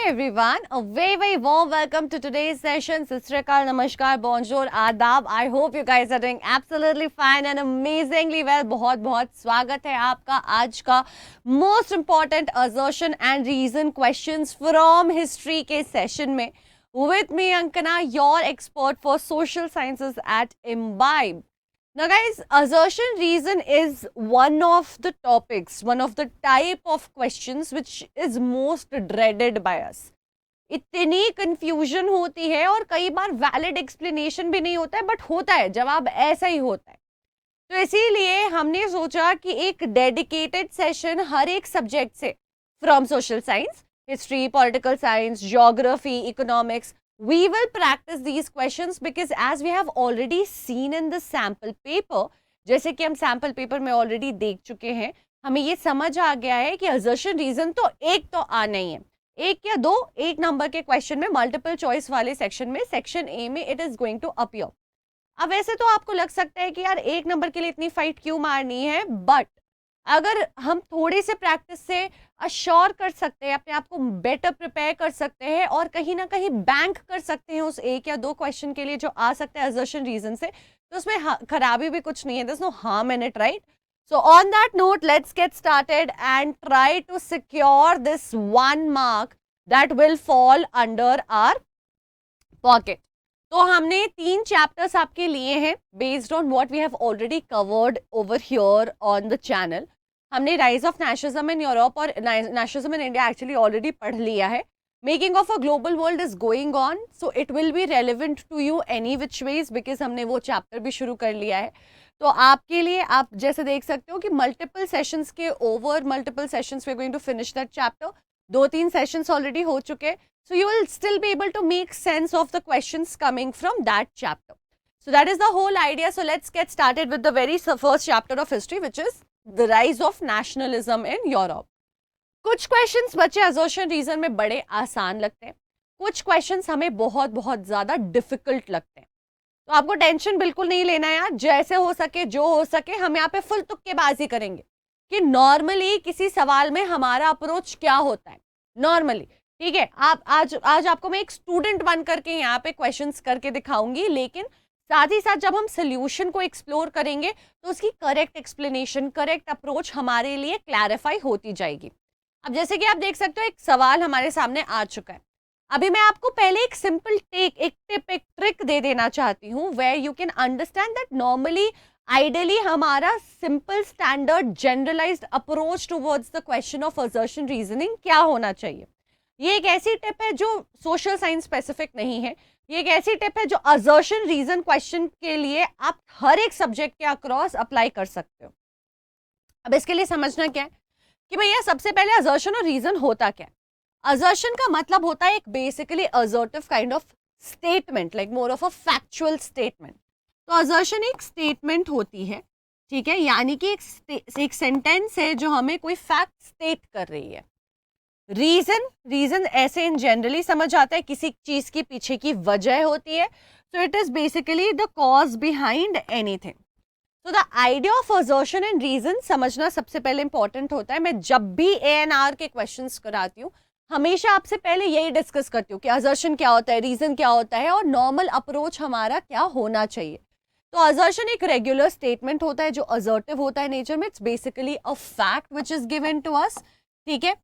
everyone, a very warm welcome to today's session. Sat Sri Akal, Namaskar, Bonjour, Adab. I hope you guys are doing absolutely fine and amazingly well. बहुत स्वागत है आपका आज का most important assertion and reason questions from history के session में. With me Ankana, your expert for social sciences at Imbibe. Now guys, assertion reason is one of the topics, one of the type of questions which is most dreaded by us. इतनी confusion होती है और कई बार valid explanation भी नहीं होता है, but होता है, जवाब ऐसा ही होता है. तो इसीलिए हमने सोचा कि एक dedicated session हर एक subject से, from social science, history, political science, geography, economics, we will practice these questions because as we have already seen in the sample paper, जैसे कि हम sample paper में already देख चुके हैं, हमें ये समझ आ गया है कि assertion reason तो एक तो आना ही है, एक या दो, एक नंबर के क्वेश्चन में मल्टीपल चॉइस वाले सेक्शन में, सेक्शन ए में it is going to appear. अब वैसे तो आपको लग सकता है कि यार एक नंबर के लिए इतनी फाइट क्यों मारनी है, बट अगर हम थोड़ी से प्रैक्टिस से अश्योर कर सकते हैं, अपने आप को बेटर प्रिपेयर कर सकते हैं और कहीं ना कहीं बैंक कर सकते हैं उस एक या दो क्वेश्चन के लिए जो आ सकता है assertion रीजन से, तो उसमें खराबी भी कुछ नहीं है. there's no harm in it, right? So on that note, let's get started and try to secure this 1 mark that will fall under our pocket. तो हमने 3 chapters आपके लिए हैं based on what we have already covered over here on the channel. हमने rise of nationalism in Europe और nationalism in India actually already पढ़ लिया है. Making of a global world is going on, so it will be relevant to you any which ways because हमने वो chapter भी शुरू कर लिया है. तो आपके लिए आप जैसे देख सकते हो कि मल्टीपल सेशंस के over multiple sessions we are going to finish that chapter. 2-3 sessions already हो चुके, so you will still be able to make sense of the questions coming from that chapter. So that is the whole idea. So let's get started with the very first chapter of history which is The rise of nationalism in Europe. कुछ questions बच्चे assertion reason में बड़े आसान लगते हैं, कुछ questions हमें बहुत ज़्यादा डिफिकल्ट लगते हैं. तो आपको टेंशन बिल्कुल नहीं लेना है यार, जैसे हो सके जो हो सके हम यहाँ पे फुल तुक्केबाजी करेंगे कि नॉर्मली किसी सवाल में हमारा अप्रोच क्या होता है नॉर्मली. ठीक है, आप आज आपको मैं एक स्टूडेंट बन करके यहाँ पे क्वेश्चंस करके दिखाऊंगी, लेकिन साथ ही साथ जब हम सोल्यूशन को एक्सप्लोर करेंगे तो उसकी करेक्ट एक्सप्लेनेशन, करेक्ट अप्रोच हमारे लिए क्लैरिफाई होती जाएगी. अब जैसे कि आप देख सकते हो एक सवाल हमारे सामने आ चुका है. अभी मैं आपको पहले एक सिंपल टिप, एक ट्रिक दे देना चाहती हूँ where you can understand that normally ideally हमारा simple standard generalised approach towards the question of assertion reasoning क्या होना चाहिए. ये एक ऐसी टिप है जो सोशल साइंस स्पेसिफिक नहीं है, ये एक ऐसी टिप है जो असर्शन रीजन क्वेश्चन के लिए आप हर एक सब्जेक्ट के अक्रॉस अप्लाई कर सकते हो. अब इसके लिए समझना क्या है कि भैया सबसे पहले असर्शन और रीजन होता क्या है. असर्शन का मतलब होता है एक basically assertive kind of statement, like more of a factual statement. तो असर्शन एक स्टेटमेंट होती है, ठीक है, यानी कि एक सेंटेंस है जो हमें कोई फैक्ट स्टेट कर रही है. रीजन ऐसे इन जनरली समझ आता है किसी चीज के पीछे की वजह होती है. So it is basically the cause behind anything. So the idea of assertion and reason समझना सबसे पहले इंपॉर्टेंट होता है. मैं जब भी ANR के क्वेश्चंस कराती हूँ हमेशा आपसे पहले यही डिस्कस करती हूँ कि असर्शन क्या होता है, रीजन क्या होता है और नॉर्मल अप्रोच हमारा क्या होना चाहिए. तो असर्शन एक रेगुलर स्टेटमेंट होता है जो असर्टिव होता है नेचर में. It's basically a fact which is given to us. ठीक है,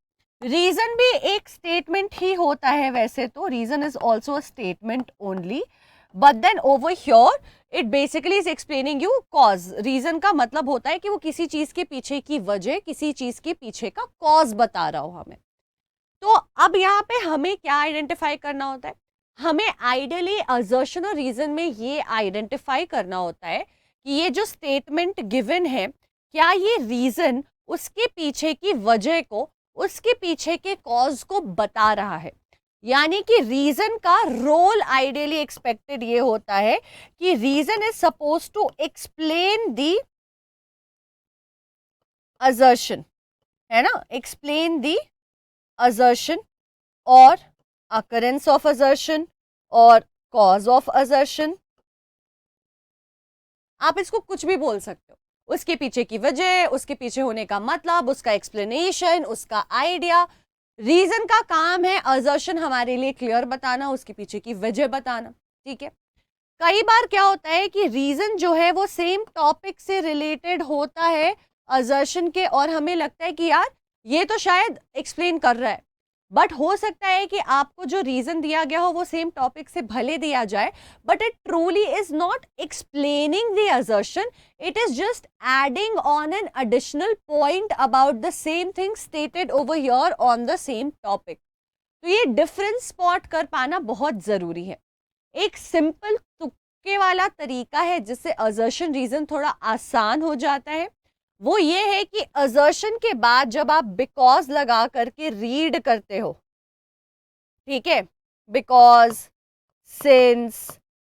रीजन भी एक स्टेटमेंट ही होता है वैसे तो. Reason is also a statement only, but then over here it basically is explaining you cause. Reason का मतलब होता है कि वो किसी चीज के पीछे की वजह, किसी चीज के पीछे का कॉज बता रहा हो हमें. तो अब यहाँ पे हमें क्या आइडेंटिफाई करना होता है, हमें आइडियली असर्शन और रीजन में ये आइडेंटिफाई करना होता है कि ये जो स्टेटमेंट गिवन है क्या ये रीजन उसके पीछे की वजह को, उसके पीछे के कॉज को बता रहा है. यानी कि रीजन का रोल आइडियली एक्सपेक्टेड ये होता है कि reason is suppose to explain the assertion, है ना, एक्सप्लेन दी असर्शन और अकरेंस ऑफ असर्शन और कॉज ऑफ असर्शन. आप इसको कुछ भी बोल सकते हो, उसके पीछे की वजह, उसके पीछे होने का मतलब, उसका एक्सप्लेनेशन, उसका आइडिया, रीजन का काम है असर्शन हमारे लिए क्लियर बताना, उसके पीछे की वजह बताना, ठीक है। कई बार क्या होता है कि रीजन जो है वो सेम टॉपिक से रिलेटेड होता है असर्शन के, और हमें लगता है कि यार ये तो शायद एक्सप्लेन कर रहा है, बट हो सकता है कि आपको जो रीजन दिया गया हो वो सेम टॉपिक से भले दिया जाए, but it truly is not explaining the assertion, it is just adding on an additional point about the same thing stated over here on the same topic. तो ये डिफरेंस स्पॉट कर पाना बहुत जरूरी है। एक सिंपल तुक्के वाला तरीका है जिससे असर्शन रीजन थोड़ा आसान हो जाता है, वो ये है कि असर्शन के बाद जब आप बिकॉज लगा करके रीड करते हो, ठीक है, बिकॉज, सिंस,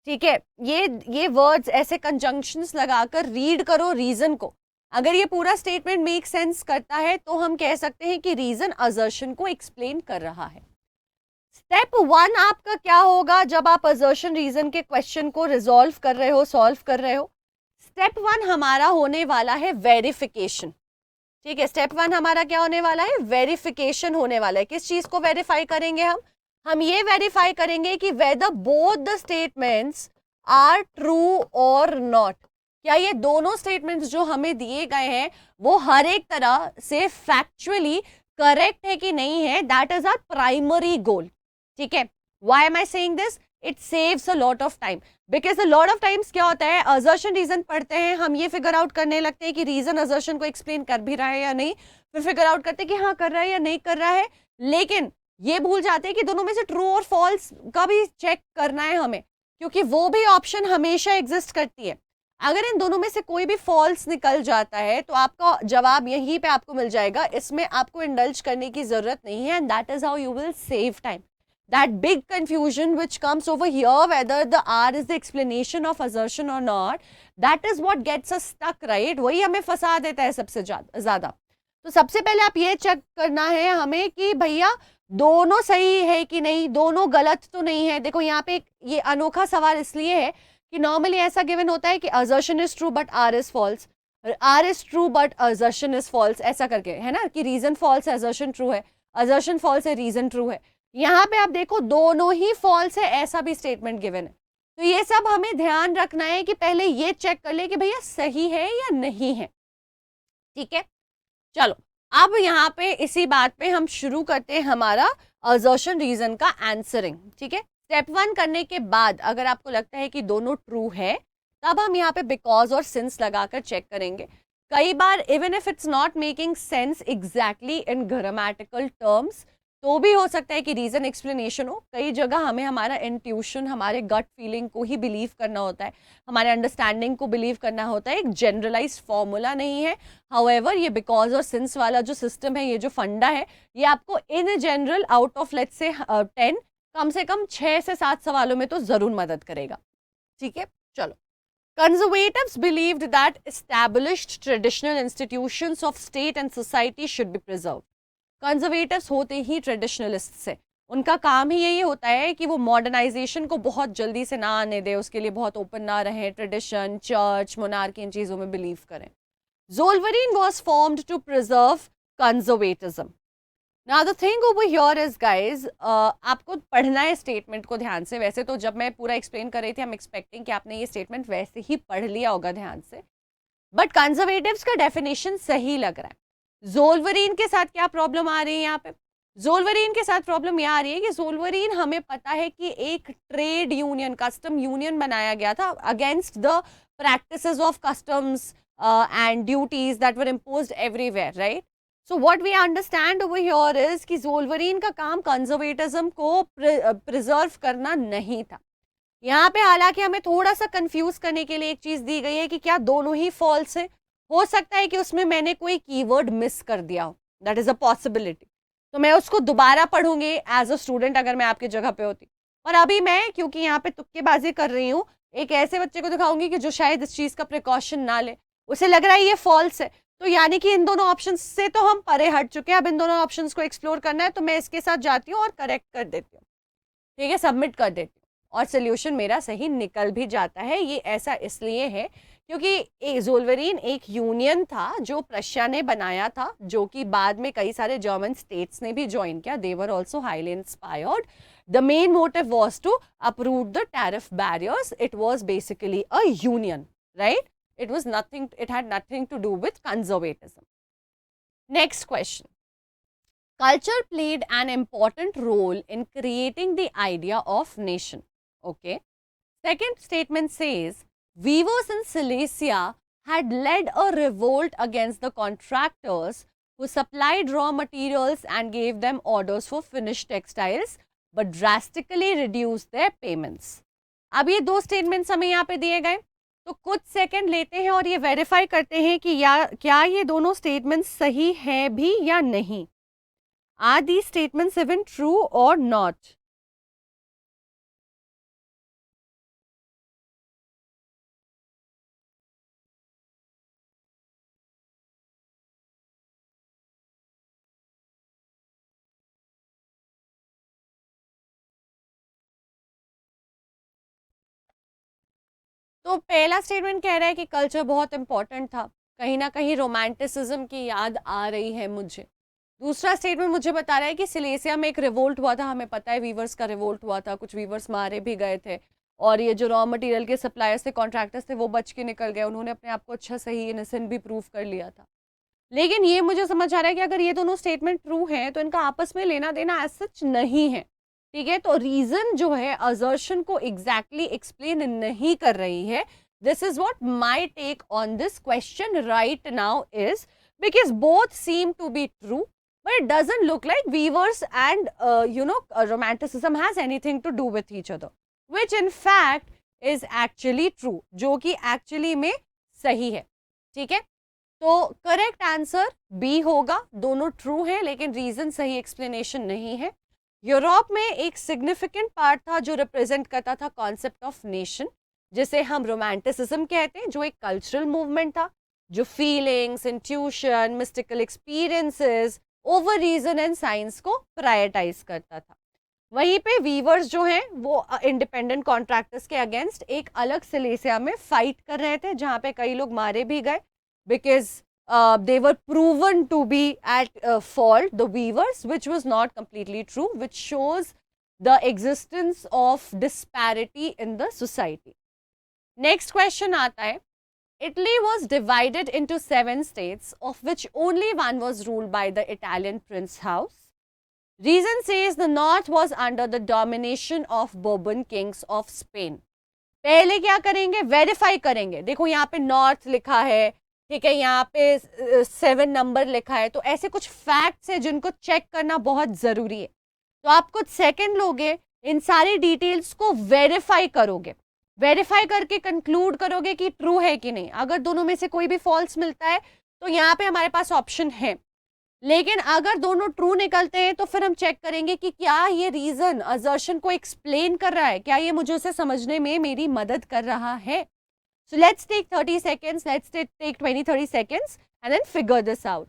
ठीक है, ये वर्ड्स ऐसे कंजंक्शंस लगाकर रीड करो रीजन को, अगर ये पूरा स्टेटमेंट मेक सेंस करता है तो हम कह सकते हैं कि रीजन असर्शन को एक्सप्लेन कर रहा है। स्टेप 1 आपका क्या होगा जब आप असर्शन रीजन के क्वेश्चन को रिजॉल्व कर रहे हो, सॉल्व कर रहे हो? स्टेप 1 हमारा होने वाला है वेरिफिकेशन, ठीक है। स्टेप 1 हमारा क्या होने वाला है? वेरिफिकेशन होने वाला है। किस चीज को वेरीफाई करेंगे हम ये वेरीफाई करेंगे कि whether both the statements are true और नॉट, क्या ये दोनों स्टेटमेंट्स जो हमें दिए गए हैं वो हर एक तरह से फैक्चुअली करेक्ट है कि नहीं है। That is our primary goal, ठीक है। Why am I saying this? It saves a lot of time, because a lot of times क्या होता है, असर्शन रीजन पढ़ते हैं, हम ये फिगर आउट करने लगते हैं कि रीजन असर्शन को एक्सप्लेन कर भी रहा है या नहीं, फिर फिगर आउट करते हैं कि हाँ कर रहा है या नहीं कर रहा है, लेकिन ये भूल जाते हैं कि दोनों में से ट्रू और फॉल्स का भी चेक करना है हमें, क्योंकि वो भी ऑप्शन हमेशा एग्जिस्ट करती है। अगर इन दोनों में से कोई भी फॉल्स निकल जाता है तो आपका जवाब यहीं पे आपको मिल जाएगा, इसमें आपको इंडल्ज करने की जरूरत नहीं है, and that is how you will save time. That big confusion which comes over here, whether the R is the explanation of assertion or not, that is what gets us stuck, right? वही हमें फंसा देता है सबसे ज्यादा। तो सबसे पहले आप ये चेक करना है हमें कि भैया दोनों सही है कि नहीं, दोनों गलत तो नहीं है। देखो यहाँ पे ये अनोखा सवाल इसलिए है कि नॉर्मली ऐसा गिवन होता है कि assertion is true but R is false, R is true but assertion is false, ऐसा करके है ना, कि रीजन फॉल्स है assertion ट्रू है, assertion फॉल्स है रीजन ट्रू है। यहाँ पे आप देखो दोनों ही फॉल्स है, ऐसा भी स्टेटमेंट गिवन है। तो ये सब हमें ध्यान रखना है कि पहले ये चेक कर ले कि भैया सही है या नहीं है, ठीक है। चलो अब यहाँ पे इसी बात पे हम शुरू करते हैं हमारा असर्शन रीजन का आंसरिंग, ठीक है। स्टेप 1 करने के बाद अगर आपको लगता है कि दोनों ट्रू है, तब हम यहाँ पे बिकॉज और सिंस लगाकर चेक करेंगे। कई बार even if it's not making sense exactly in grammatical terms, तो भी हो सकता है कि रीजन एक्सप्लेनेशन हो। कई जगह हमें हमारा इंट्यूशन, हमारे गट फीलिंग को ही बिलीव करना होता है, हमारे अंडरस्टैंडिंग को बिलीव करना होता है, एक जनरलाइज फॉर्मूला नहीं है। हाउएवर ये बिकॉज और सिंस वाला जो सिस्टम है, ये जो फंडा है, ये आपको in general out of let's say 10 कम से कम 6 से 7 सवालों में तो जरूर मदद करेगा, ठीक है। चलो, Conservatives believed that established traditional institutions of state and society should be preserved. Conservatives होते ही ट्रेडिशनलिस्ट्स है, उनका काम ही यही होता है कि वो मॉडर्नाइजेशन को बहुत जल्दी से ना आने दे, उसके लिए बहुत ओपन ना रहे, ट्रेडिशन, चर्च, मोनार्की इन चीज़ों में बिलीव करें। Zollverein was formed to preserve conservatism. Now the thing over here is guys, आपको पढ़ना है स्टेटमेंट को ध्यान से। वैसे तो जब मैं पूरा एक्सप्लेन कर रही थी, आई एम एक्सपेक्टिंग कि आपने ये स्टेटमेंट वैसे ही पढ़ लिया होगा ध्यान से, बट कंजर्वेटिव्स का डेफिनेशन सही लग रहा है। ज़ोल्वरीन के साथ क्या प्रॉब्लम आ रही है यहाँ पे? ज़ोल्वरीन के साथ प्रॉब्लम यह आ रही है कि ज़ोल्वरीन, हमें पता है कि एक ट्रेड यूनियन, कस्टम यूनियन बनाया गया था against the practices of customs and duties that were imposed everywhere, right? So what we understand over here is कि ज़ोल्वरीन का काम कंजर्वेटिज्म को प्रिजर्व करना नहीं था। यहाँ पे हालांकि हमें थोड़ा सा कंफ्यूज करने के लिए एक चीज दी गई है कि क्या दोनों ही फॉल्स है। हो सकता है कि उसमें मैंने कोई कीवर्ड मिस कर दिया हो, दैट इज अ पॉसिबिलिटी। तो मैं उसको दोबारा पढ़ूंगी एज अ स्टूडेंट अगर मैं आपकी जगह पे होती। पर अभी मैं क्योंकि यहाँ पे तुक्केबाजी कर रही हूँ, एक ऐसे बच्चे को दिखाऊंगी कि जो शायद इस चीज का प्रिकॉशन ना ले, उसे लग रहा है ये फॉल्स है, तो यानी कि इन दोनों ऑप्शन से तो हम परे हट चुके हैं। अब इन दोनों ऑप्शन को एक्सप्लोर करना है, तो मैं इसके साथ जाती हूँ और करेक्ट कर देती हूँ, ठीक है, सबमिट कर देती हूँ, और सोल्यूशन मेरा सही निकल भी जाता है। ये ऐसा इसलिए है क्योंकि ज़ोल्वेरीन एक यूनियन था जो प्रशिया ने बनाया था, जो कि बाद में कई सारे जर्मन स्टेट्स ने भी ज्वाइन किया. They were also highly inspired. The main motive was to uproot the tariff barriers. It was basically a union, right? It had nothing to do with conservatism. Next question. Culture played an important role in creating the idea of nation. Okay. Second statement says, weavers in Silesia had led a revolt against the contractors who supplied raw materials and gave them orders for finished textiles but drastically reduced their payments. अब ये दो statements हमें यहाँ पे दिए गए, तो कुछ सेकंड लेते हैं और ये वेरीफाई करते हैं कि क्या ये दोनों स्टेटमेंट्स सही हैं भी या नहीं. Are these statements even true or not? तो पहला स्टेटमेंट कह रहा है कि कल्चर बहुत इंपॉर्टेंट था, कहीं ना कहीं रोमांटिसिज्म की याद आ रही है मुझे. दूसरा स्टेटमेंट मुझे बता रहा है कि सिलेसिया में एक रिवोल्ट हुआ था, हमें पता है वीवर्स का रिवोल्ट हुआ था, कुछ वीवर्स मारे भी गए थे और ये जो रॉ मटेरियल के सप्लायर्स थे, कॉन्ट्रैक्टर्स थे, वो बच के निकल गए, उन्होंने अपने आप को अच्छा सही इनोसेंट भी प्रूव कर लिया था. लेकिन ये मुझे समझ आ रहा है कि अगर ये दोनों स्टेटमेंट ट्रू हैं तो इनका आपस में लेना देना एज सच नहीं है. ठीक है, तो रीजन जो है असर्शन को एग्जैक्टली एक्सप्लेन नहीं कर रही है. This is what my take on this question right now is, because both seem to be true but it doesn't look like weavers and romanticism has anything to do with each other, which in fact is actually true, जो कि actually में सही है. ठीक है, तो correct answer B होगा. दोनों ट्रू हैं लेकिन रीजन सही एक्सप्लेनेशन नहीं है. यूरोप में एक सिग्निफिकेंट पार्ट था जो रिप्रेजेंट करता था कॉन्सेप्ट ऑफ नेशन, जिसे हम रोमांटिसिज्म कहते हैं, जो एक कल्चरल मूवमेंट था जो feelings, intuition, mystical experiences over reason and science को प्रायोरिटाइज करता था. वहीं पे वीवर्स जो हैं वो इंडिपेंडेंट कॉन्ट्रैक्टर्स के अगेंस्ट एक अलग सिलेसिया में फाइट कर रहे थे, जहाँ पे कई लोग मारे भी गए because they were proven to be at fault, the weavers, which was not completely true, which shows the existence of disparity in the society. Next question आता है, Italy was divided into 7 states, of which only one was ruled by the Italian prince house. Reason says the north was under the domination of Bourbon kings of Spain. पहले क्या करेंगे, verify करेंगे. देखो यहाँ पे north लिखा है, ठीक है, यहाँ पे 7 नंबर लिखा है, तो ऐसे कुछ फैक्ट्स है जिनको चेक करना बहुत ज़रूरी है. तो आप कुछ सेकंड लोगे, इन सारी डिटेल्स को वेरीफाई करोगे, वेरीफाई करके कंक्लूड करोगे कि ट्रू है कि नहीं. अगर दोनों में से कोई भी फॉल्स मिलता है तो यहाँ पे हमारे पास ऑप्शन है, लेकिन अगर दोनों ट्रू निकलते हैं तो फिर हम चेक करेंगे कि क्या ये रीजन असर्शन को एक्सप्लेन कर रहा है, क्या ये मुझे उसे समझने में मेरी मदद कर रहा है. So let's take 30 seconds, let's take 20-30 seconds and then figure this out.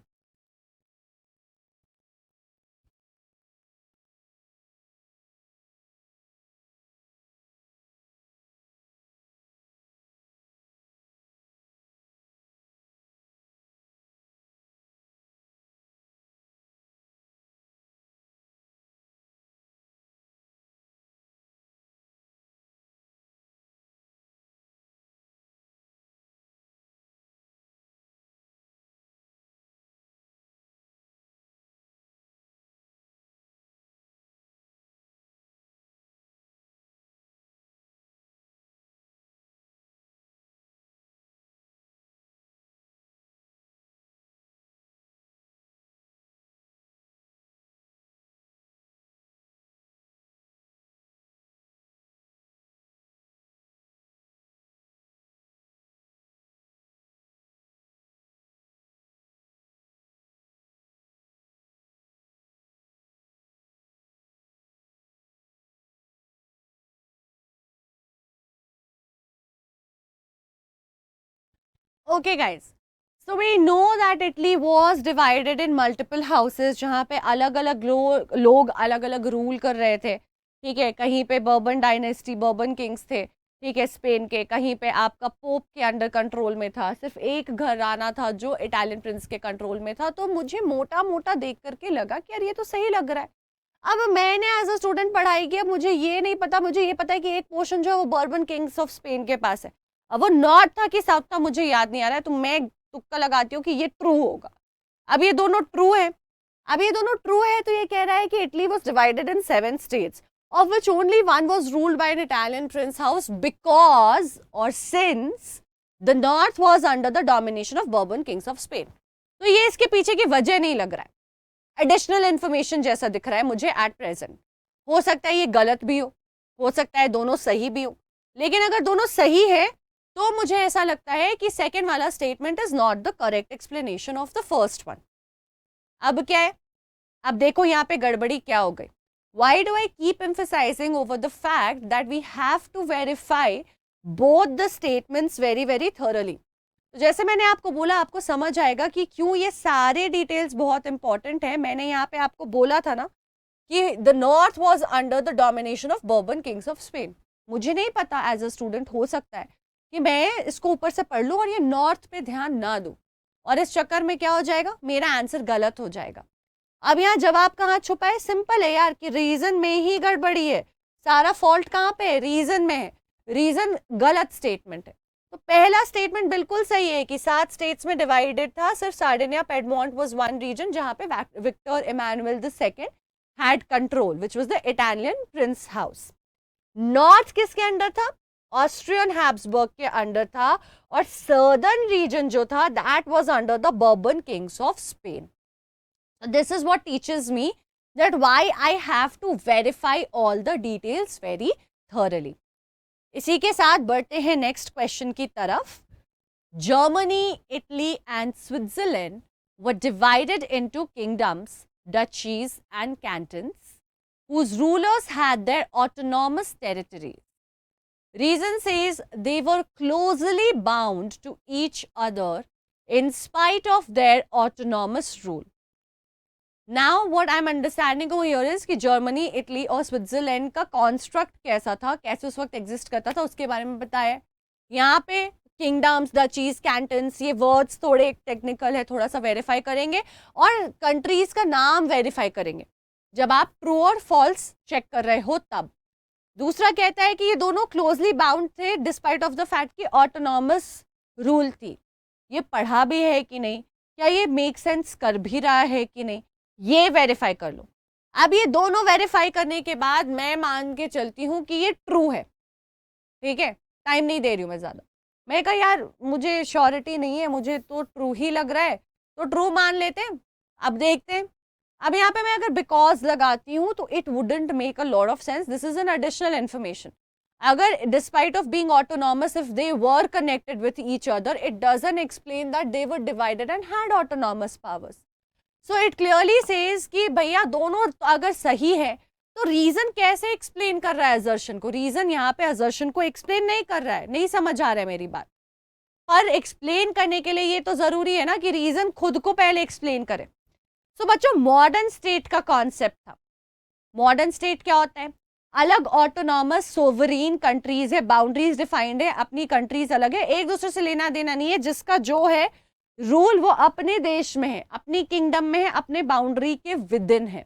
Okay guys, so we know that Italy was divided in multiple houses, जहाँ पे अलग अलग लोग अलग अलग रूल कर रहे थे. ठीक है, कहीं पे बर्बन डायनेस्टी, बर्बन किंग्स थे, ठीक है, स्पेन के कहीं पे आपका पोप के अंडर कंट्रोल में था, सिर्फ एक घराना था जो इटालियन प्रिंस के कंट्रोल में था, तो मुझे मोटा मोटा देख करके लगा कि यार ये तो सही लग रहा है। अब मैंने एज अ स्टूडेंट पढ़ाई किया, मुझे ये नहीं पता, मुझे ये पता है कि एक पोर्शन जो है वो बर्बन किंग्स ऑफ स्पेन के पास है। अब वो नॉर्थ था कि साउथ था मुझे याद नहीं आ रहा है, तो मैं तुक्का लगाती हूँ कि ये ट्रू होगा। अब ये दोनों ट्रू है, अब ये दोनों ट्रू है, तो ये कह रहा है कि Italy was divided in 7 states, of which only one was ruled by an Italian prince house because or since the north was under the domination of Bourbon kings of Spain. तो ये इसके पीछे की वजह नहीं लग रहा है, एडिशनल इंफॉर्मेशन जैसा दिख रहा है मुझे एट प्रेजेंट। हो सकता है ये गलत भी हो सकता है दोनों सही भी हो, लेकिन अगर दोनों सही है तो मुझे ऐसा लगता है कि सेकेंड वाला statement is not the correct explanation of the first one. अब क्या है, अब देखो यहाँ पे गड़बड़ी क्या हो गई। Why do I keep emphasizing over the fact that we have to verify both the statements very very thoroughly? तो जैसे मैंने आपको बोला, आपको समझ आएगा कि क्यों ये सारे डिटेल्स बहुत इंपॉर्टेंट है। मैंने यहाँ पे आपको बोला था ना कि the north was under the domination of bourbon kings of Spain. मुझे नहीं पता एज अ स्टूडेंट, हो सकता है कि मैं इसको ऊपर से पढ़ लूँ और ये नॉर्थ पे ध्यान ना दूँ, और इस चक्कर में क्या हो जाएगा, मेरा आंसर गलत हो जाएगा। अब यहाँ जवाब कहाँ छुपा है, सिंपल है यार कि रीजन में ही गड़बड़ी है। सारा फॉल्ट कहाँ पे है, रीजन में है। रीजन गलत स्टेटमेंट है। तो पहला स्टेटमेंट बिल्कुल सही है कि 7 स्टेट्स में डिवाइडेड था, सिर्फ Sardinia Piedmont was one region जहाँ पे Victor Emmanuel II had control, which was the Italian prince house. North किसके अंडर था, ऑस्ट्रियन हैब्सबर्ग के अंडर था, और सर्दर्न रीजन जो था that was under the Bourbon kings of Spain. This is what teaches me that why I have to verify all the details very thoroughly. इसी के साथ बढ़ते हैं नेक्स्ट क्वेश्चन की तरफ। Germany, Italy and Switzerland were divided into kingdoms, duchies and cantons whose rulers had their autonomous territories. Reason says they were closely bound to each other in spite of their autonomous rule. Now what I am understanding here is कि Germany, Italy और Switzerland का construct कैसा था, कैसे उस वक्त exist करता था, उसके बारे में बताया। यहाँ पे किंगडम्स, डचीज, कैंटन्स, ये वर्ड्स थोड़े टेक्निकल है, थोड़ा सा वेरीफाई करेंगे, और कंट्रीज का नाम वेरीफाई करेंगे जब आप ट्रू और फॉल्स चेक कर रहे हो तब। दूसरा कहता है कि ये दोनों क्लोजली बाउंड थे डिस्पाइट ऑफ द फैक्ट कि ऑटोनॉमस रूल थी। ये पढ़ा भी है कि नहीं, क्या ये मेक सेंस कर भी रहा है कि नहीं, ये वेरीफाई कर लो। अब ये दोनों वेरीफाई करने के बाद मैं मान के चलती हूँ कि ये ट्रू है, ठीक है, टाइम नहीं दे रही हूँ मैं ज़्यादा। मैं कहा यार मुझे श्योरिटी नहीं है, मुझे तो ट्रू ही लग रहा है, तो ट्रू मान लेते हैं। अब देखते हैं। अब यहाँ पे मैं अगर बिकॉज लगाती हूँ तो it wouldn't make a lot of sense, this is an additional information. अगर despite of being autonomous if they were connected with each other, it doesn't explain that they were divided and had autonomous powers. So it clearly says कि भैया दोनों अगर सही है तो reason कैसे explain कर रहा है असर्शन को। रीजन यहाँ पे असर्शन को एक्सप्लेन नहीं कर रहा है, नहीं समझ आ रहा है मेरी बात। पर एक्सप्लेन करने के लिए ये तो जरूरी है ना कि रीजन खुद को पहले एक्सप्लेन करे। सो बच्चों, मॉडर्न स्टेट का कॉन्सेप्ट था। मॉडर्न स्टेट क्या होता है, अलग ऑटोनॉमस सोवरीन कंट्रीज है, बाउंड्रीज डिफाइंड है, अपनी कंट्रीज अलग है, एक दूसरे से लेना देना नहीं है, जिसका जो है रूल वो अपने देश में है, अपनी किंगडम में है, अपने बाउंड्री के विद इन है।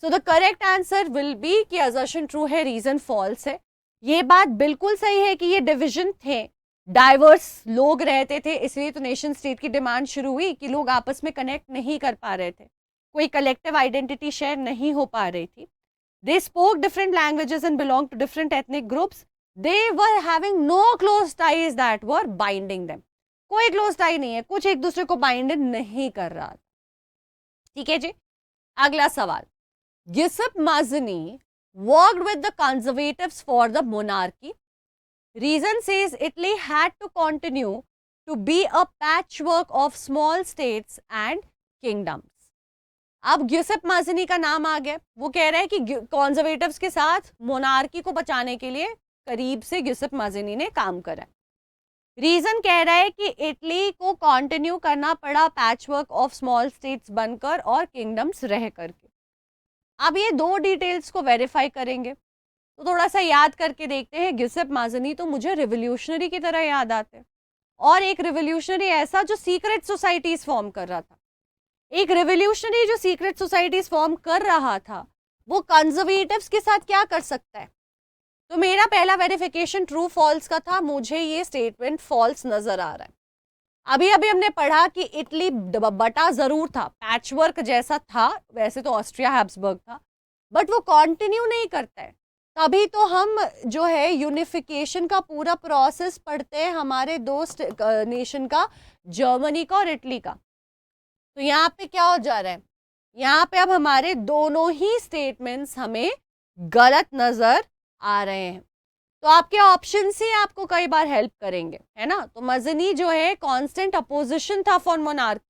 So the correct answer will be कि असर्शन ट्रू है, रीजन फॉल्स है। ये बात बिल्कुल सही है कि ये डिवीजन थे, डाइवर्स लोग रहते थे, इसलिए तो नेशन स्टेट की डिमांड शुरू हुई कि लोग आपस में कनेक्ट नहीं कर पा रहे थे, कोई कलेक्टिव आइडेंटिटी शेयर नहीं हो पा रही थी। They spoke different languages and belong to different ethnic groups. They were having no close ties that were binding them. कोई क्लोज टाई नहीं है, कुछ एक दूसरे को बाइंड नहीं कर रहा। ठीक है जी। अगला सवाल, Giuseppe Mazzini worked with the conservatives for the monarchy. Reason says Italy had to continue to be a patchwork of small states and kingdoms. अब गिउसेप माज़नी का नाम आ गया, वो कह रहा है कि कंजर्वेटिव्स के साथ मोनार्की को बचाने के लिए करीब से गिउसेप माज़नी ने काम करा। रीजन कह रहा है कि इटली को कंटिन्यू करना पड़ा पैचवर्क ऑफ स्मॉल स्टेट्स बनकर और किंगडम्स रह करके। अब ये दो डिटेल्स को वेरीफाई करेंगे। तो थोड़ा सा याद करके देखते हैं। गिउसेप माज़नी तो मुझे रिवोल्यूशनरी की तरह याद आते हैं, और एक रिवोल्यूशनरी ऐसा जो सीक्रेट सोसाइटीज फॉर्म कर रहा था। एक रिवोल्यूशनरी जो सीक्रेट सोसाइटीज फॉर्म कर रहा था, वो कंजर्वेटिव्स के साथ क्या कर सकता है? तो मेरा पहला वेरिफिकेशन ट्रू फॉल्स का था, मुझे ये स्टेटमेंट फॉल्स नजर आ रहा है। अभी अभी हमने पढ़ा कि इटली बटा जरूर था, पैचवर्क जैसा था, वैसे तो ऑस्ट्रिया हैब्सबर्ग था, बट वो कंटिन्यू नहीं करता है। तभी तो हम जो है यूनिफिकेशन का पूरा प्रोसेस पढ़ते हैं हमारे दो नेशन का, जर्मनी का और इटली का। तो यहाँ पे क्या हो जा रहा है, यहाँ पे अब हमारे दोनों ही स्टेटमेंट्स हमें गलत नजर आ रहे हैं। तो आपके ऑप्शंस ही आपको कई बार हेल्प करेंगे, है ना। तो मजनी जो है कांस्टेंट अपोजिशन था for monarchy,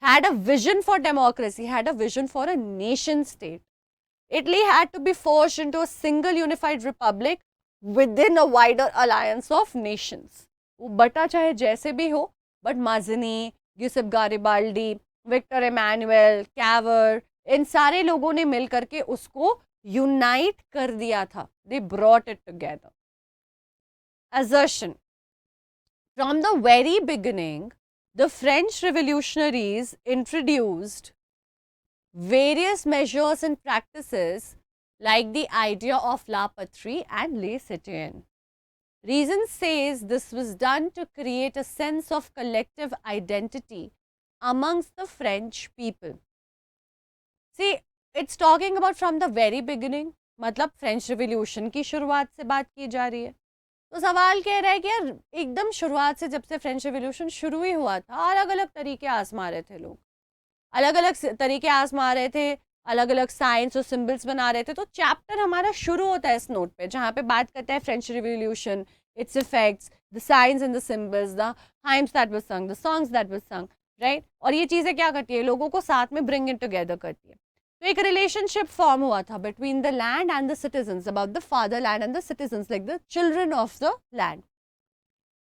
had a vision for democracy, had a vision for a nation state. Italy had to be forced into a single unified republic within a wider alliance of nations. वो बटा चाहे जैसे भी हो, but माजनी, गिउसेप गारिबाल्डी, Victor Emmanuel, Cavour, इन सारे लोगों ने मिल करके उसको यूनाइट कर दिया था. They brought it together. Assertion. From the very beginning, the French revolutionaries introduced various measures and practices like the idea of la patrie and les citoyens. Reason says this was done to create a sense of collective identity amongst the French people. See, it's talking about from the very beginning, मतलब French revolution की शुरुआत से बात की जा रही है. तो सवाल कह रहा है कि यार एकदम शुरुआत से, जब से फ्रेंच रिवॉल्यूशन शुरू ही हुआ था, अलग अलग तरीके आजमा रहे थे लोग, अलग अलग तरीके आजमा रहे थे, अलग अलग साइंस और सिंबल्स बना रहे थे. तो चैप्टर हमारा शुरू होता है इस नोट पे, जहाँ पे बात करता है French revolution, its effects, the science and the symbols, the hymns that was sung, the songs that was sung, right. और ये चीज़ें क्या करती है, लोगों को साथ में ब्रिंग इट टुगेदर करती है. तो एक रिलेशनशिप फॉर्म हुआ था between the land and the citizens, about the father land and the citizens, like the children of the land.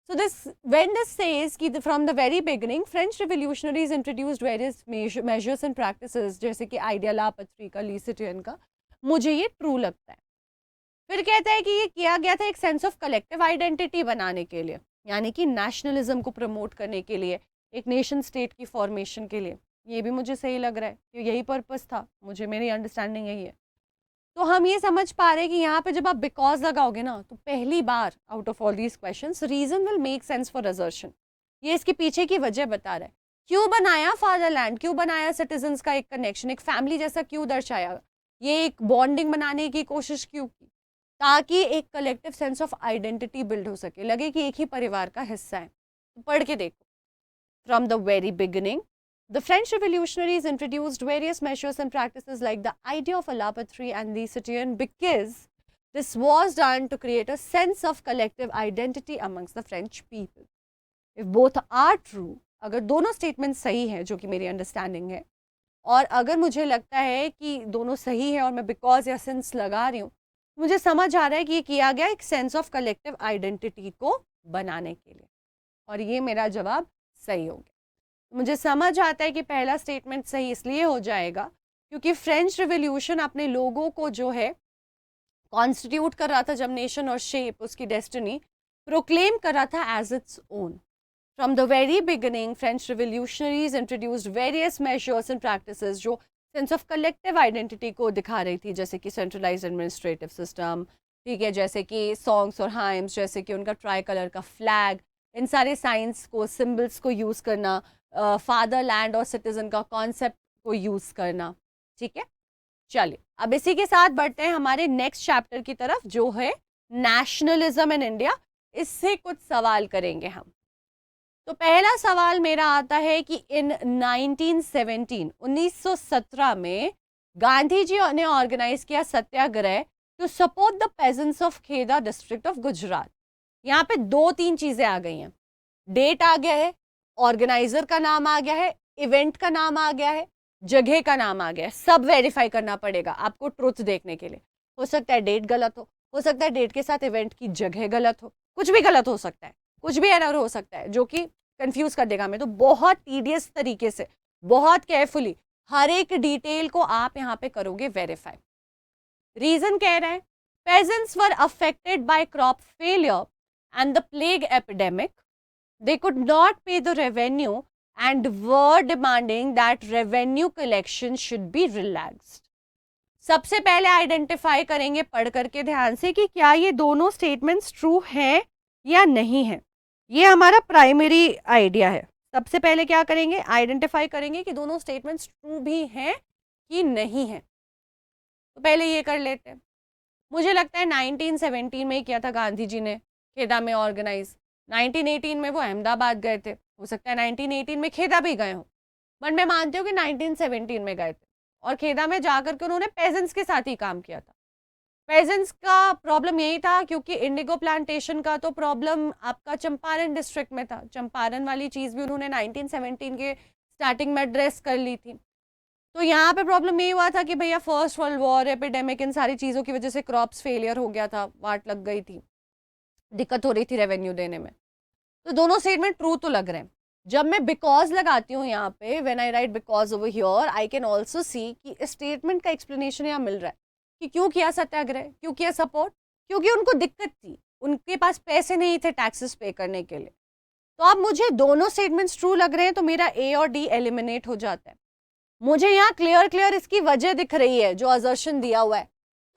So this, when this says कि from the very beginning, French revolutionaries introduced various measures and practices, जैसे कि idea ला पत्री का, ली सिटियन का, मुझे ये true लगता है. फिर कहता है कि ये किया गया था एक सेंस ऑफ कलेक्टिव आइडेंटिटी बनाने के लिए, यानी कि नेशनलिज्म को प्रमोट करने के लिए, एक नेशन स्टेट की फॉर्मेशन के लिए. ये भी मुझे सही लग रहा है कि यही पर्पस था, मुझे, मेरी अंडरस्टैंडिंग यही है. तो हम ये समझ पा रहे हैं कि यहाँ पे जब आप बिकॉज लगाओगे ना, तो पहली बार out of all these questions reason will make sense for assertion. ये इसके पीछे की वजह बता रहा है. क्यों बनाया फादरलैंड, क्यों बनाया सिटीजन्स का एक कनेक्शन, एक फैमिली जैसा क्यों दर्शाया, ये एक बॉन्डिंग बनाने की कोशिश क्यों की, ताकि एक collective sense of identity build हो सके, लगे कि एक ही परिवार का हिस्सा है. तो पढ़ के देखो. From the very beginning, the French revolutionaries introduced various measures and practices like the idea of a la patrie and the citoyen, because this was done to create a sense of collective identity amongst the French people. If both are true, अगर दोनों statement सही हैं, जो कि मेरी understanding है, और अगर मुझे लगता है कि दोनों सही है और मैं बिकॉज या सिंस लगा रही हूँ, मुझे समझ आ रहा है कि ये किया गया एक सेंस ऑफ कलेक्टिव आइडेंटिटी को बनाने के लिए, और ये मेरा जवाब सही हो गया. मुझे समझ आता है कि पहला स्टेटमेंट सही इसलिए हो जाएगा क्योंकि फ्रेंच रिवॉल्यूशन अपने लोगों को जो है कॉन्स्टिट्यूट कर रहा था जब नेशन, और शेप उसकी डेस्टिनी प्रोक्लेम कर रहा था as its own. From the very beginning, French revolutionaries introduced various measures and practices जो सेंस ऑफ कलेक्टिव आइडेंटिटी को दिखा रही थी, जैसे कि सेंट्रलाइज्ड एडमिनिस्ट्रेटिव सिस्टम, ठीक है, जैसे कि सॉन्ग्स और हाइम्स, जैसे कि उनका ट्राई कलर का फ्लैग, इन सारे साइंस को, सिंबल्स को यूज़ करना, फादर लैंड और सिटीजन का कॉन्सेप्ट को यूज़ करना. ठीक है, चलिए अब इसी के साथ बढ़ते हैं हमारे नेक्स्ट चैप्टर की तरफ, जो है नेशनलिज्म इन इंडिया. इससे कुछ सवाल करेंगे हम. तो पहला सवाल मेरा आता है कि इन 1917 में गांधी जी ने ऑर्गेनाइज किया satyagraha to support the peasants of Kheda district of Gujarat. यहाँ पे 2-3 चीजें आ गई हैं. डेट आ गया है, ऑर्गेनाइजर का नाम आ गया है, इवेंट का नाम आ गया है, जगह का नाम आ गया है. सब वेरीफाई करना पड़ेगा आपको ट्रुथ देखने के लिए. हो सकता है डेट गलत हो सकता है डेट के साथ इवेंट की जगह गलत हो, कुछ भी गलत हो सकता है, कुछ भी एरर हो सकता है जो कि कंफ्यूज कर देगा हमें. तो बहुत टीडियस तरीके से, बहुत केयरफुली हर एक डिटेल को आप यहाँ पे करोगे वेरीफाई. रीजन कह रहे हैं peasants were affected by crop failure and the plague epidemic. They could not pay the revenue and were demanding that revenue collection should be relaxed. सबसे पहले आइडेंटिफाई करेंगे पढ़ करके ध्यान से कि क्या ये दोनों स्टेटमेंट्स ट्रू हैं या नहीं है। ये हमारा प्राइमरी आइडिया है। सबसे पहले क्या करेंगे, आइडेंटिफाई करेंगे कि दोनों स्टेटमेंट्स ट्रू भी हैं कि नहीं है। तो पहले ये कर लेते हैं। मुझे लगता है 1917 में ही किया था गांधी जी ने खेदा में ऑर्गेनाइज। 1918 में वो अहमदाबाद गए थे, हो सकता है 1918 में खेदा भी गए हो, बट मैं मानती हूँ कि 1917 में गए थे और खेदा में जाकर के उन्होंने पेजेंट्स के साथ ही काम किया था। पेजेंट्स का प्रॉब्लम यही था क्योंकि इंडिगो प्लांटेशन का तो प्रॉब्लम आपका चंपारण डिस्ट्रिक्ट में था। चंपारण वाली चीज़ भी उन्होंने 1917 के स्टार्टिंग में एड्रेस कर ली थी। तो यहाँ पे प्रॉब्लम यही हुआ था कि भैया फर्स्ट वर्ल्ड वॉर, एपिडेमिक, इन सारी चीज़ों की वजह से क्रॉप्स फेलियर हो गया था, वाट लग गई थी, दिक्कत हो रही थी रेवेन्यू देने में। तो दोनों स्टेटमेंट ट्रू तो लग रहे हैं। जब मैं बिकॉज लगाती हूँ यहाँ पे, when I right because over here, I can also see कि इस स्टेटमेंट का एक्सप्लेनेशन यहाँ मिल रहा है कि क्यों किया सत्याग्रह, क्यों किया सपोर्ट, क्योंकि उनको दिक्कत थी, उनके पास पैसे नहीं थे टैक्सेस पे करने के लिए। तो अब मुझे दोनों स्टेटमेंट्स ट्रू लग रहे हैं तो मेरा ए और डी एलिमिनेट हो जाता है। मुझे यहाँ क्लियर इसकी वजह दिख रही है जो असर्शन दिया हुआ है,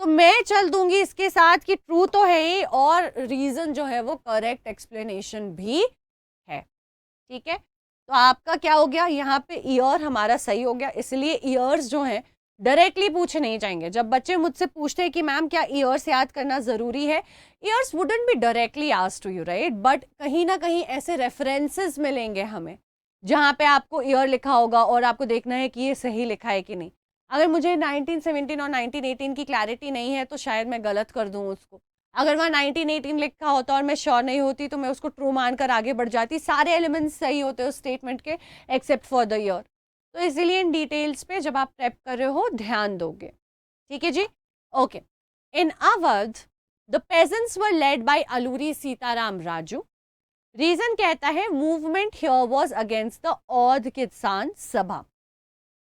तो मैं चल दूंगी इसके साथ कि ट्रू तो है ही और रीजन जो है वो करेक्ट एक्सप्लेनेशन भी है। ठीक है, तो आपका क्या हो गया, यहाँ पे ईयर हमारा सही हो गया। इसलिए ईयर्स जो हैं डायरेक्टली पूछे नहीं जाएंगे। जब बच्चे मुझसे पूछते हैं कि मैम क्या ईयर्स याद करना ज़रूरी है, years wouldn't be directly asked to you, right, but कहीं ना कहीं ऐसे रेफरेंसेस मिलेंगे हमें जहाँ पे आपको ईयर लिखा होगा और आपको देखना है कि ये सही लिखा है कि नहीं। अगर मुझे 1917 और 1918 की क्लैरिटी नहीं है तो शायद मैं गलत कर दूँ उसको। अगर वहाँ 1918 लिखा होता और मैं श्योर नहीं होती तो मैं उसको ट्रू मानकर आगे बढ़ जाती। सारे एलिमेंट्स सही होते उस स्टेटमेंट के एक्सेप्ट फॉर द ईयर। तो इसीलिए इन डिटेल्स पे जब आप प्रेप कर रहे हो ध्यान दोगे। ठीक है जी, okay. In Awadh the peasants were led by Alluri Sitarama Raju. Reason कहता है movement here was against the Oudh Kisan Sabha.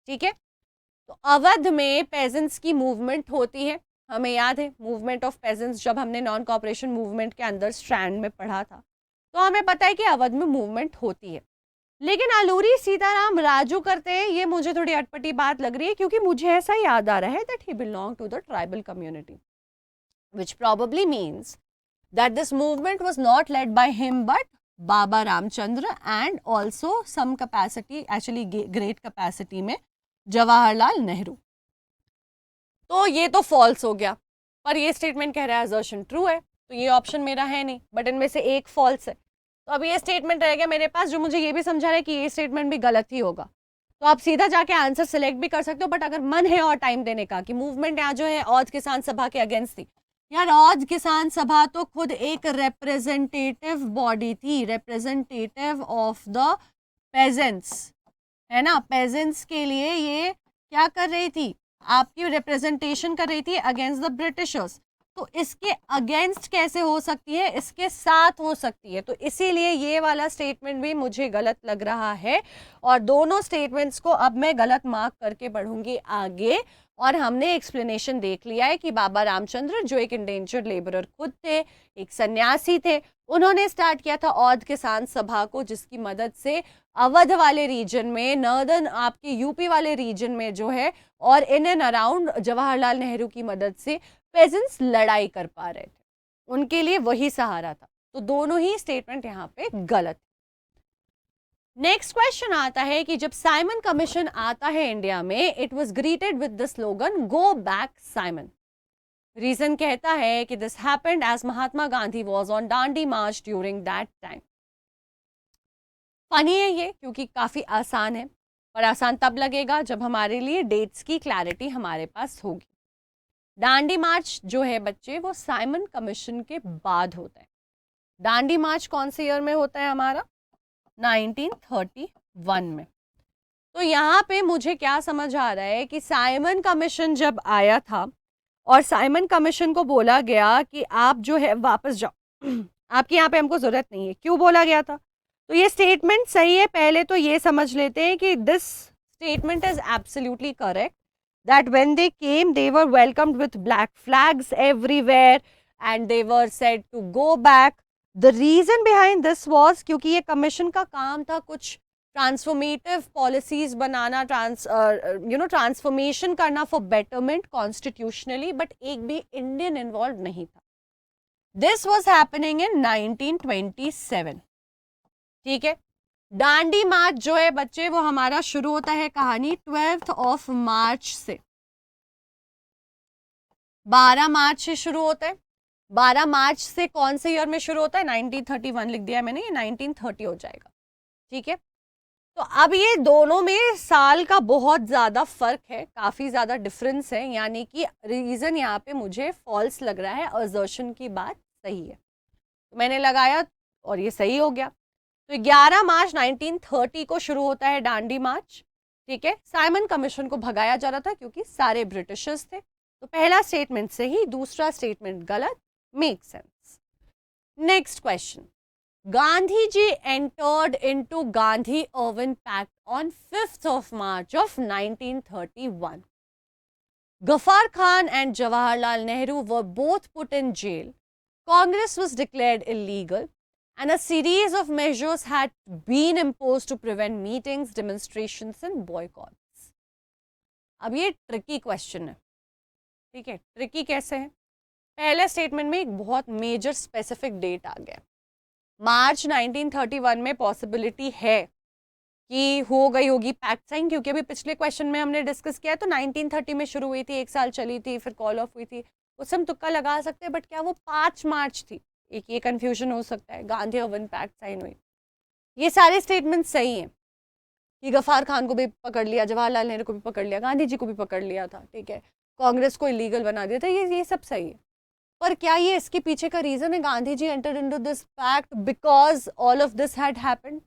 ठीक है, तो अवध में पेजेंट्स की मूवमेंट होती है, हमें याद है मूवमेंट ऑफ पेजेंट्स जब हमने नॉन कॉपरेशन मूवमेंट के अंदर स्ट्रैंड में पढ़ा था, तो हमें पता है कि अवध में मूवमेंट होती है। लेकिन अलूरी सीताराम राजू करते हैं, ये मुझे थोड़ी अटपटी बात लग रही है क्योंकि मुझे ऐसा याद आ रहा है that he belong to the tribal community, which probably means that this movement was not led by him but Baba Ramchandra and also some capacity, actually great capacity में जवाहरलाल नेहरू। तो ये तो फॉल्स हो गया, पर ये स्टेटमेंट कह रहा है असर्शन ट्रू है, तो ये ऑप्शन मेरा है नहीं, बट इनमें से एक फॉल्स है। तो अब ये स्टेटमेंट रह गया मेरे पास जो मुझे ये भी समझा रहा है कि ये स्टेटमेंट भी गलत ही होगा। तो आप सीधा जाके आंसर सिलेक्ट भी कर सकते हो, बट अगर मन है और टाइम देने का कि मूवमेंट यहाँ जो है औध किसान सभा के अगेंस्ट थी, यार औध किसान सभा तो खुद एक रिप्रेजेंटेटिव बॉडी थी, रिप्रेजेंटेटिव ऑफ द पेजेंट्स, है ना। पेजेंट्स के लिए ये क्या कर रही थी, आपकी रिप्रेजेंटेशन कर रही थी अगेंस्ट द ब्रिटिशर्स। तो इसके अगेंस्ट कैसे हो सकती है, इसके साथ हो सकती है। तो इसीलिए ये वाला स्टेटमेंट भी मुझे गलत लग रहा है और दोनों स्टेटमेंट्स को अब मैं गलत मार्क करके बढ़ूंगी आगे। और हमने एक्सप्लेनेशन देख लिया है कि बाबा रामचंद्र जो एक इंडेंजर्ड लेबरर खुद थे, एक सन्यासी थे, उन्होंने स्टार्ट किया था औध किसान सभा को, जिसकी मदद से अवध वाले रीजन में, नॉर्दर्न आपके यूपी वाले रीजन में जो है और in and around Jawaharlal Nehru की मदद से पेजेंट्स लड़ाई कर पा रहे थे, उनके लिए वही सहारा था। तो दोनों ही स्टेटमेंट यहाँ पे गलत। नेक्स्ट क्वेश्चन आता है कि जब साइमन कमीशन आता है इंडिया में, it was greeted with the slogan go back Simon. Reason कहता है कि this happened as Mahatma Gandhi was on Dandi march during that time. Funny है ये क्योंकि काफी आसान है, पर आसान तब लगेगा जब हमारे लिए डेट्स की क्लैरिटी हमारे पास होगी। डांडी मार्च जो है बच्चे वो साइमन कमीशन के बाद होता है। डांडी मार्च कौन से ईयर में होता है हमारा, 1931 में। तो यहाँ पे मुझे क्या समझ आ रहा है कि साइमन कमीशन जब आया था और साइमन कमीशन को बोला गया कि आप जो है वापस जाओ, आपकी यहाँ पे हमको जरूरत नहीं है। क्यों बोला गया था, तो ये स्टेटमेंट सही है। पहले तो ये समझ लेते हैं कि this statement is absolutely correct that when they came, they were welcomed with black flags everywhere and they were said to go back. The reason behind this was क्योंकि ये कमीशन का काम था कुछ ट्रांसफॉर्मेटिव पॉलिसीज बनाना, transformation करना for betterment constitutionally, but एक भी Indian involve नहीं था. This was happening in 1927. ठीक है. डांडी मार्च जो है बच्चे वो हमारा शुरू होता है कहानी 12 मार्च से. 12 मार्च से शुरू होता है. 12 मार्च से कौन से ईयर में शुरू होता है? 1931 लिख दिया मैंने, ये 1930 हो जाएगा. ठीक है. तो अब ये दोनों में साल का बहुत ज़्यादा फर्क है, काफ़ी ज़्यादा डिफरेंस है, यानी कि रीज़न यहाँ पे मुझे फॉल्स लग रहा है, असर्शन की बात सही है. तो मैंने लगाया और ये सही हो गया. तो 11 मार्च 1930 को शुरू होता है डांडी मार्च. ठीक है. साइमन कमीशन को भगाया जा रहा था क्योंकि सारे ब्रिटिशर्स थे. तो पहला स्टेटमेंट सही, दूसरा स्टेटमेंट गलत. Make sense. Next question. Gandhi ji entered into Gandhi-Irwin Pact on 5th of March of 1931. Ghaffar Khan and Jawaharlal Nehru were both put in jail. Congress was declared illegal and a series of measures had been imposed to prevent meetings, demonstrations and boycotts. अब ये tricky question है. ठीक है. Tricky कैसे है? पहले statement में एक बहुत मेजर स्पेसिफिक डेट आ गया. मार्च 1931 में पॉसिबिलिटी है कि हो गई होगी पैक्ट साइन, क्योंकि अभी पिछले क्वेश्चन में हमने डिस्कस किया तो 1930 में शुरू हुई थी, एक साल चली थी, फिर कॉल ऑफ हुई थी. उससे हम तुक्का लगा सकते हैं, बट क्या वो 5 मार्च थी? एक ये कन्फ्यूजन हो सकता है. गांधी अर्विन पैक्ट साइन हुई. ये सारे स्टेटमेंट सही हैं कि गफ्फार खान को भी पकड़ लिया, जवाहरलाल नेहरू को भी पकड़ लिया, गांधी जी को भी पकड़ लिया था. ठीक है. कांग्रेस को इलीगल बना दिया था. ये सब सही है. पर क्या ये इसके पीछे का रीजन है Gandhi ji entered into this pact because all of this had happened?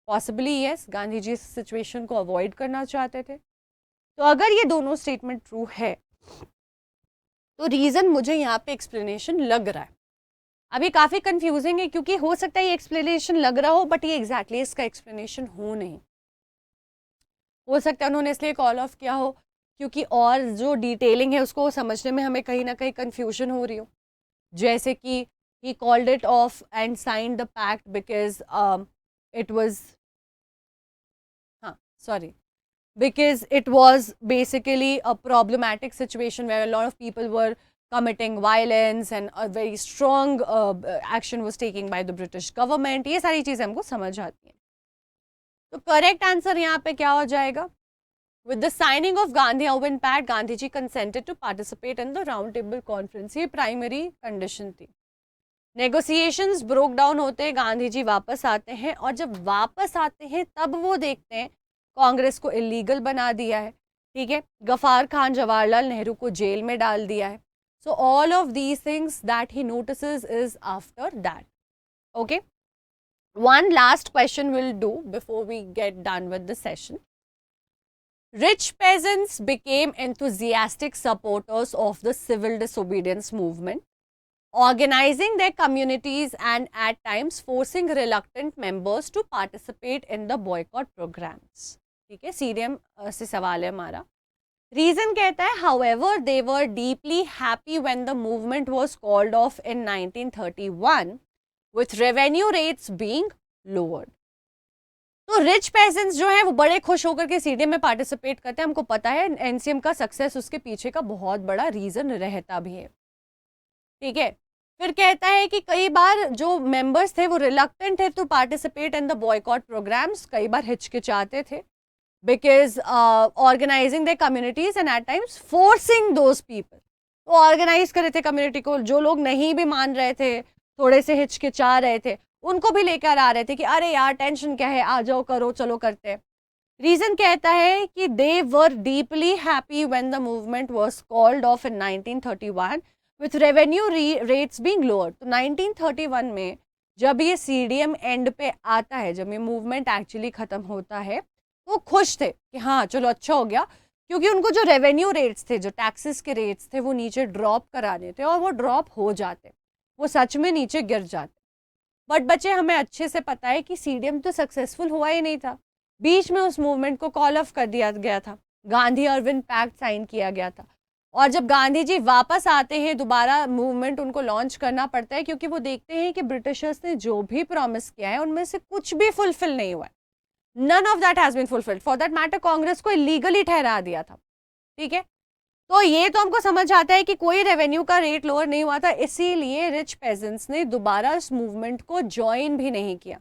Possibly yes. Gandhi ji इस सिचुएशन को अवॉइड करना चाहते थे. तो अगर ये दोनों स्टेटमेंट ट्रू है तो रीजन मुझे यहाँ पे एक्सप्लेनेशन लग रहा है. अभी काफी कंफ्यूजिंग है क्योंकि हो सकता है ये एक्सप्लेनेशन लग रहा हो बट ये एग्जैक्टली इसका एक्सप्लेनेशन हो नहीं. हो सकता है उन्होंने इसलिए कॉल ऑफ किया हो क्योंकि और जो डिटेलिंग है उसको समझने में हमें कहीं ना कहीं कंफ्यूजन हो रही हो. जैसे कि he called it off and signed the pact because it was because it was basically a problematic situation where a lot of people were committing violence and a very strong action was taken by the British government. ये सारी चीज़ें हमको समझ आती हैं. तो correct answer यहाँ पे क्या हो जाएगा? With the signing of Gandhi-Irwin Pact, Gandhi ji consented to participate in the Round Table Conference. ये प्राइमरी कंडीशन थी. नेगोशिएशंस ब्रोक डाउन होते, गांधी जी वापस आते हैं और जब वापस आते हैं तब वो देखते हैं कांग्रेस को इलीगल बना दिया है. ठीक है. गफ्फार खान, जवाहरलाल नेहरू को जेल में डाल दिया है. So all of these things that he notices is after that. Okay. One last question will do before we get done with the session. Rich peasants became enthusiastic supporters of the civil disobedience movement, organizing their communities and at times forcing reluctant members to participate in the boycott programs. ठीक है. Cerium से सवाल है हमारा. Reason कहता है however they were deeply happy when the movement was called off in 1931 with revenue rates being lowered. तो rich pageants जो है वो बड़े खुश होकर के सीडीएम में पार्टिसिपेट करते हैं. हमको पता है एनसीएम का सक्सेस उसके पीछे का बहुत बड़ा रीजन रहता भी है. ठीक है. फिर कहता है कि कई बार जो मेंबर्स थे वो रिलक्टेंट थे to participate in the boycott programmes. कई बार हिचकिचाते थे because organizing the communities and at times forcing those people. तो ऑर्गेनाइज कर रहे थे कम्युनिटी को. जो लोग नहीं भी मान रहे थे, थोड़े से हिचकिचा रहे थे, उनको भी लेकर आ रहे थे कि अरे यार टेंशन क्या है, आ जाओ करो चलो करते हैं. रीजन कहता है कि they were deeply happy when the movement was called off in 1931 with revenue rates being lower. तो 1931 में जब ये सीडीएम एंड पे आता है, जब ये मूवमेंट एक्चुअली खत्म होता है, तो खुश थे कि हाँ चलो अच्छा हो गया, क्योंकि उनको जो रेवेन्यू रेट्स थे, जो टैक्सेस के रेट्स थे, वो नीचे ड्रॉप कराने थे और वो ड्रॉप हो जाते, वो सच में नीचे गिर जाते. बट बच्चे हमें अच्छे से पता है कि सीडीएम तो सक्सेसफुल हुआ ही नहीं था. बीच में उस मूवमेंट को कॉल ऑफ कर दिया गया था. गांधी अर्विन पैक्ट साइन किया गया था। और जब गांधी जी वापस आते हैं दोबारा मूवमेंट उनको लॉन्च करना पड़ता है, क्योंकि वो देखते हैं कि ब्रिटिशर्स ने जो भी प्रॉमिस किया है उनमें से कुछ भी फुलफिल नहीं हुआ है। None of that has been fulfilled. For that matter Congress को इलीगली ठहरा दिया था। ठीक है, तो ये तो हमको समझ आता है कि कोई रेवेन्यू का रेट लोअर नहीं हुआ था, इसीलिए रिच पेजेंट्स ने दोबारा इस मूवमेंट को ज्वाइन भी नहीं किया।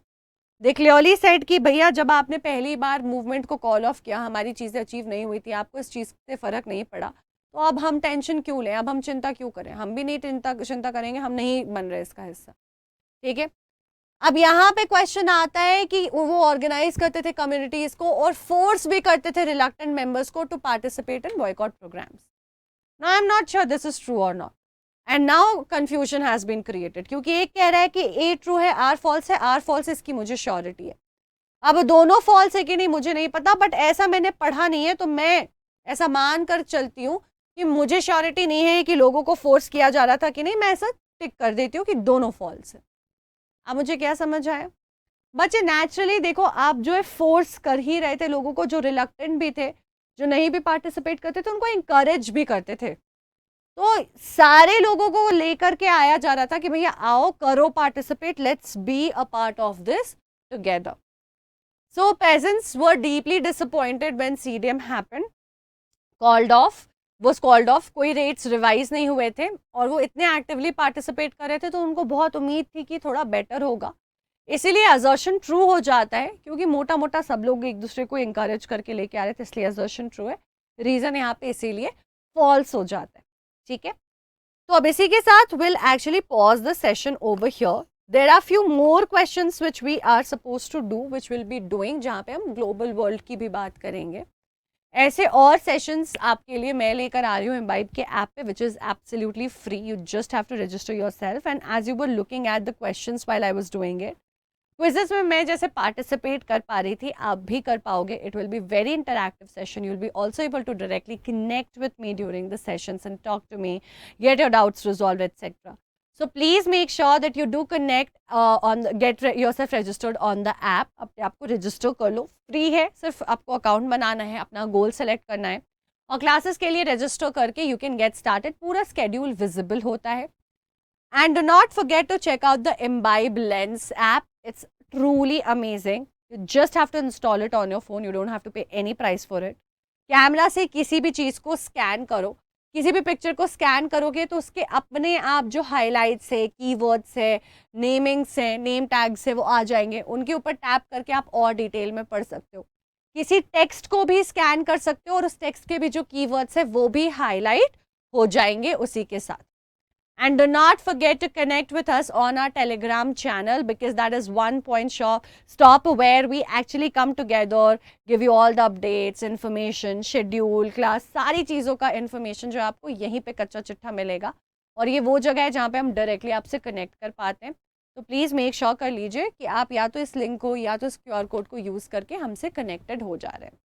दे क्लियरली सेड कि भैया जब आपने पहली बार मूवमेंट को कॉल ऑफ किया, हमारी चीज़ें अचीव नहीं हुई थी, आपको इस चीज़ से फ़र्क नहीं पड़ा, तो अब हम टेंशन क्यों लें, अब हम चिंता क्यों करें, हम भी नहीं चिंता करेंगे, हम नहीं बन रहे इसका हिस्सा। ठीक है, अब यहाँ पे क्वेश्चन आता है कि वो ऑर्गेनाइज करते थे कम्युनिटीज़ को और फोर्स भी करते थे रिलक्टेंट मेंबर्स को to participate in boycott programmes. Now I am not sure this is true और not, and now confusion has been created, क्योंकि एक कह रहा है कि ए ट्रू है, आर फॉल्स है, आर फॉल्स इसकी मुझे श्योरिटी है। अब दोनों फॉल्स है कि नहीं मुझे नहीं पता, बट ऐसा मैंने पढ़ा नहीं है, तो मैं ऐसा मान कर चलती हूँ कि मुझे श्योरिटी नहीं है कि लोगों को फोर्स किया जा रहा था कि नहीं, मैं ऐसा टिक कर देती हूँ कि दोनों फॉल्स है। अब मुझे क्या समझ आया बच्चे? नेचुरली देखो, आप जो है फोर्स कर ही रहे थे लोगों को, जो रिलक्टेंट भी थे, जो नहीं भी पार्टिसिपेट करते थे, उनको इंकरेज भी करते थे। तो सारे लोगों को लेकर के आया जा रहा था कि भैया आओ करो participate, let's be a part of this together. So pageants were deeply disappointed when CDM happened, called off, was called of. कोई रेट्स रिवाइज नहीं हुए थे और वो इतने एक्टिवली पार्टिसिपेट कर रहे थे, तो उनको बहुत उम्मीद थी कि थोड़ा बेटर होगा। इसीलिए असर्शन ट्रू हो जाता है, क्योंकि मोटा मोटा सब लोग एक दूसरे को इंकरेज करके लेके आ रहे थे, इसलिए असर्शन ट्रू है। रीजन यहाँ पे इसीलिए फॉल्स हो जाता है। ठीक है, तो अब इसी के साथ will actually pause the session over here. There are few more questions which we are suppose to do, which will be doing, जहाँ पे हम ग्लोबल वर्ल्ड की भी बात करेंगे। ऐसे और सेशंस आपके लिए मैं लेकर आ रही हूँ इम्बाइब के ऐप पे, which is absolutely free. You just have to register yourself, and as you were looking at the questions while I was doing it, quizzes में मैं जैसे पार्टिसिपेट कर पा रही थी, आप भी कर पाओगे। It will be very interactive session, you will be also able to directly connect with me during the sessions and talk to me, get your doubts resolve etcetera. So please make sure that you do connect get yourself registered on the app. अपने आप को register कर लो, free है, सिर्फ आपको account बनाना है, अपना goal select करना है और क्लासेस के लिए रजिस्टर करके यू कैन गेट स्टार्टेड। पूरा स्केड्यूल विजिबल होता है। And do not forget to check out the Imbibe lens app, it's truly amazing. You just have to install it on your phone, you don't have to pay any price for it. Camera से किसी भी चीज़ को scan करो, किसी भी picture को scan करोगे तो उसके अपने आप जो हाइलाइट्स है, कीवर्ड्स है, नेमिंग्स है, नेम टैग्स है, वो आ जाएंगे। उनके ऊपर टैप करके आप और डिटेल में पढ़ सकते हो। किसी टेक्स्ट को भी स्कैन कर सकते हो और उस टेक्स्ट के भी जो कीवर्ड्स है वो भी हाईलाइट हो जाएंगे उसी के साथ। And do not forget to connect with us on our Telegram channel, because that is one point stop where we actually come together, give you all the updates, information, schedule, class, सारी चीज़ों का information जो आपको यहीं पे कच्चा चिट्ठा मिलेगा। और ये वो जगह है जहाँ पे हम डायरेक्टली आपसे कनेक्ट कर पाते हैं। तो प्लीज़ मेक श्योर कर लीजिए कि आप या तो इस लिंक को या तो इस QR कोड को यूज़ करके हमसे कनेक्टेड हो जा रहे हैं।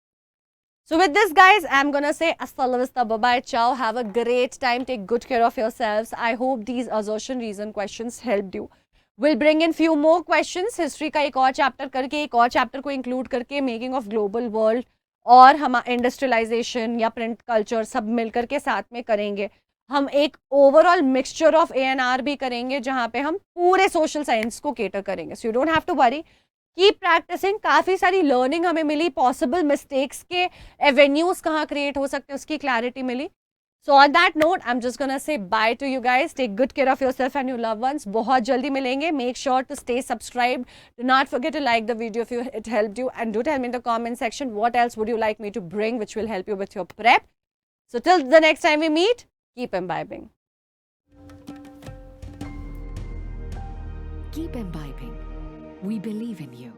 So with this, guys, I'm gonna say hasta la vista, bye-bye, ciao, have a great time, take good care of yourselves. I hope these assertion reason questions helped you. We'll bring in few more questions, history का एक और chapter करके, एक और chapter को include करके, making of global world और हम industrialization या print culture सब मिल करके साथ में करेंगे। हम एक overall mixture of ANR भी करेंगे, जहाँ पे हम पूरे social science को cater करेंगे। So you don't have to worry. Keep practising, काफ़ी सारी लर्निंग हमें मिली, पॉसिबल मिस्टेक्स के एवेन्यूज कहाँ क्रिएट हो सकते हैं उसकी क्लैरिटी मिली। So on that note I am just gonna say bye to you guys, take good care of yourself and your love ones. बहुत जल्दी मिलेंगे, make sure to stay subscribe, do not forget to like the video if you it helped you, and do tell me in the comment section what else would you like me to bring which will help you with your prep. So till the next time we meet, keep imbibing. Keep imbibing. We believe in you.